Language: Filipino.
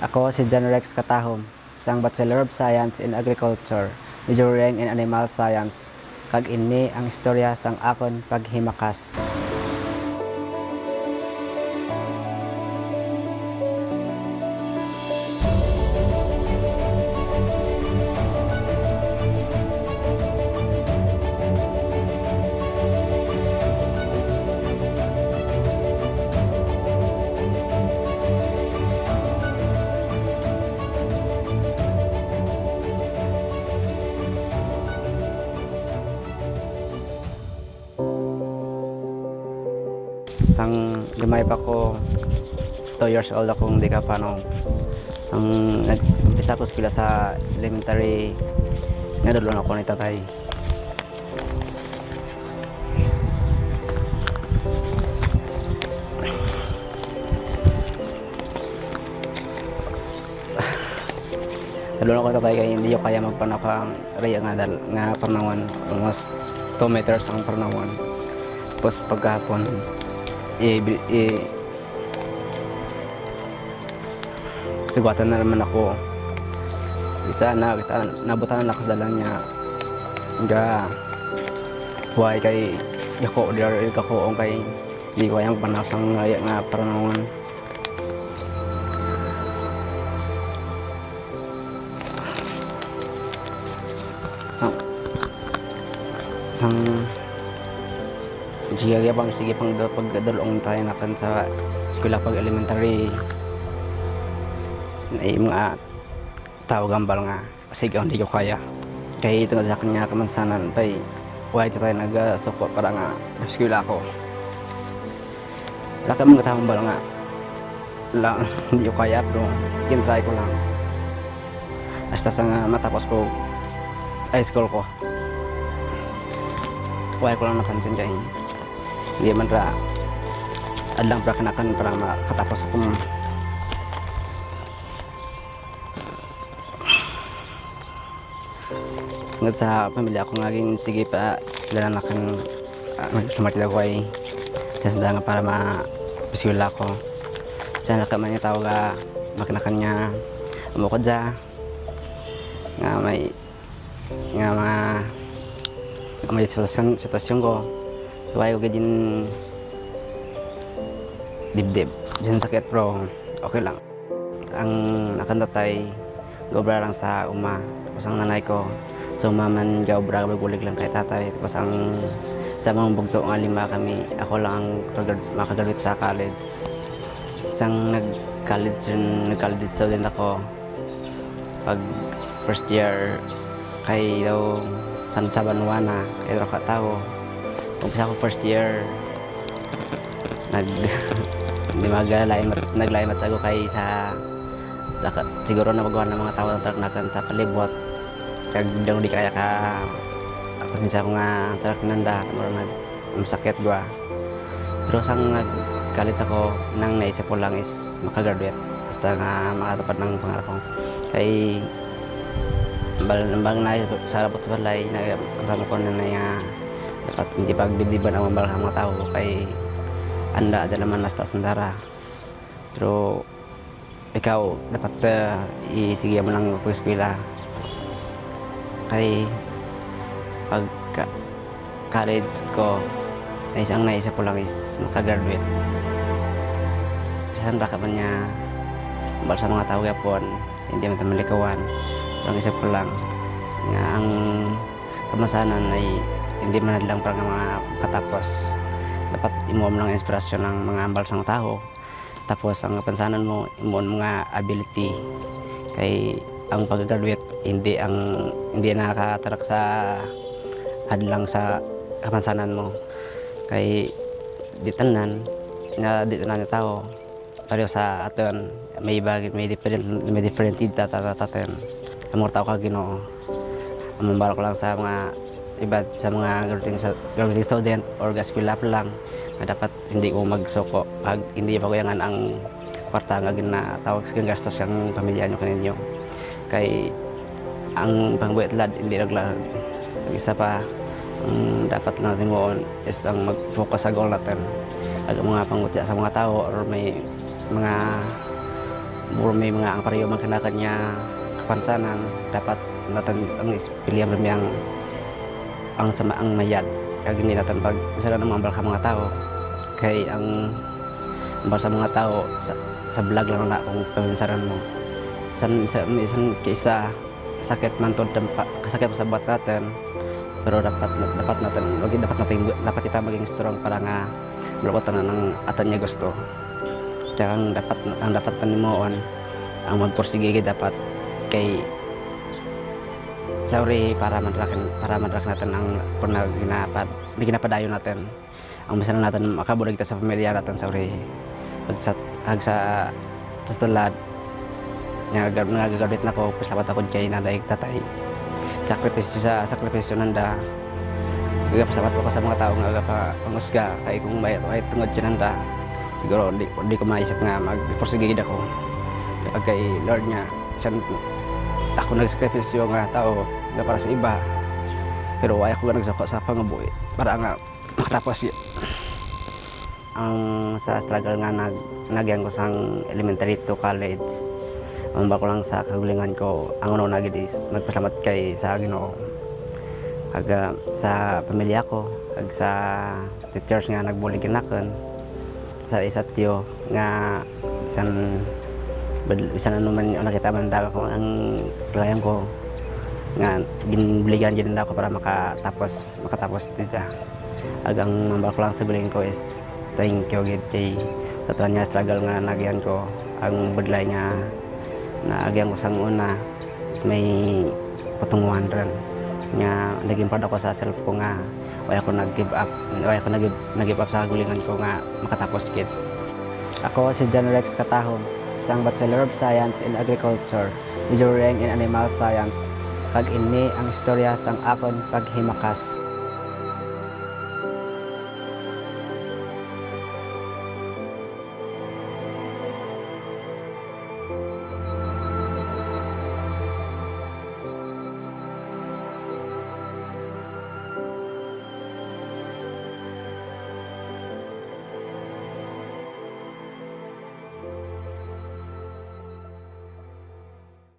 Ako si John Rex Katahom, isang Bachelor of Science in Agriculture, majoring in Animal Science. Kag ini ang istorya sang akon paghimakas. Sang gamay pa ko, 2 years old akong di ka paano. Sang nag-umpisa ko sila sa elementary, nadulon ako ni tatay. Nadulon ako ni tatay kaya hindi ko kaya magpanakang raya nga parnawan. Almost 2 meters ang parnawan. Tapos pagkahapon, sugatan na naman ako. Isa na nabutan na ako sa dalang niya. Nga buhay kay yako der kako ong kay di ko yang panasang nga paranawan. Sang sige pang pagdalong tayo nakan sa eskwela pag elementary ay mga tao gambal nga sige hindi ko kaya kaya ito sa kanya kamansanan pay why tayo nagsuko para nga eskwela ko sa mga tao gambal nga lang hindi ko kaya pero try ko lang hasta sa matapos ko high school ko why ko lang napansin kaya hindi man ra adlang pra kanakan para makatapos ako tungod sa pamilya ko ngaging sige pa kilala na kan sumartid ako ay tasda nga para ma-piswila ko sana ka man yung tawag makinakan niya umukod sa nga may sitwasyon ko Iwayo ka din dibdib. Diyan sakit pero okay lang. Ang nakantatay, gobra lang sa uma. Tapos ang nanay ko, sa uma man gobra, bagulig lang kay tatay. Tapos ang sa mga bugto nga 5 kami, ako lang ang makagraduate sa college. Isang nag-college student ako. Pag first year, kay daw San Sabanuana, kay daw katao. Umpisa ko first year naglaimat ako kay sa siguro na magawa ng mga tao ng nakan sa palibot kag daw di kaya ka ako sinsa ko nga truck nanda sakit gwa pero sang nag-college ako nang naisip ko lang is makagraduate basta nga makatupad ng pangarap ko kay bang na sa rabot sa balay nagkama ko na dapat hindi pagdibdiban ang mga tao kay anda ada naman nasta sandara pero ikaw dapat isigyan mo lang pag-eskwela kay pag college ko ang naisip ko lang is makagraduate saan ka man niya bal sa mga tao yapon hindi man tamalikawan ang isip ko lang nga ang kamasanan ay hindi man lang para mga katapos dapat imuam lang inspirasyon ng mga ambal sang tao tapos ang kapansanan mo imuon mga ability kay ang pag-graduate hindi nakatarak sa hadlang sa kapansanan mo kay di tanan na tao pareho sa aton may different taten amor tao ka Ginoo amambal ko lang sa mga iba sa mga graduating student or eskwela pa lang na dapat hindi ko magsuko pag hindi pa kuyangan ang kwarta nga ginatawag kang gastos ang pamilya nyo kaninyo kay ang pangbuhat lad hindi naglag isa pa dapat natin mo is ang mag-focus sa goal natin ang mga pangutya sa mga tao or may mga Muro may mga ang pareho man kanya kapansanan dapat natin ang ispilya ang sama ang mayad kag hindi natin pag isa lang mga ka mga tao kay ang sa mga tao sa vlog lang na kung paminsaran mo san kaysa sakit man to kasakit sa buhat natin pero dapat dapat kita maging strong para nga malukotan ng atan niya gusto kaya ang dapat tanimoon ang magpursige dapat kay sorry para madrak natin ang ginapadayon natin ang masana natin makabulag kita sa pamilya natin sorry sa talad nagagabit na ko paslapat ako kay nanay tatay sakripisyo nanda paslapat ko sa mga tao nga pa pangusga kay kung may tungod siya nanda siguro di ko maisip nga magpursige ako kay Lord niya siya ako nagsakripisyo nga tao na para sa iba pero ay ako nagsako sa pangabuhi para nga makatapos ang sa struggle nga nagyan ko sang elementary to college ang bako lang sa kagulingan ko ang una nagid is magpasalamat kay sa Ginoo aga sa pamilya ko ag sa teachers nga nagbulig nakon sa isatyo nga bisan ano man nakita man daw ko ang kalayan ko nga ginbligan din ako para makatapos dito agang mambal ko lang sa guling ko is thank you gid kay sa tuwan niya struggle nga nagyan ko ang budlay nga na agyan ko sang una is may patunguhan rin nga naging proud ako sa self ko nga wala ako nag-give up sa gulingan ko nga makatapos gid. Ako si John Rex Katahom, isang Bachelor of Science in Agriculture, majoring in Animal Science. Kag ini ang istorya sang akon paghimakas.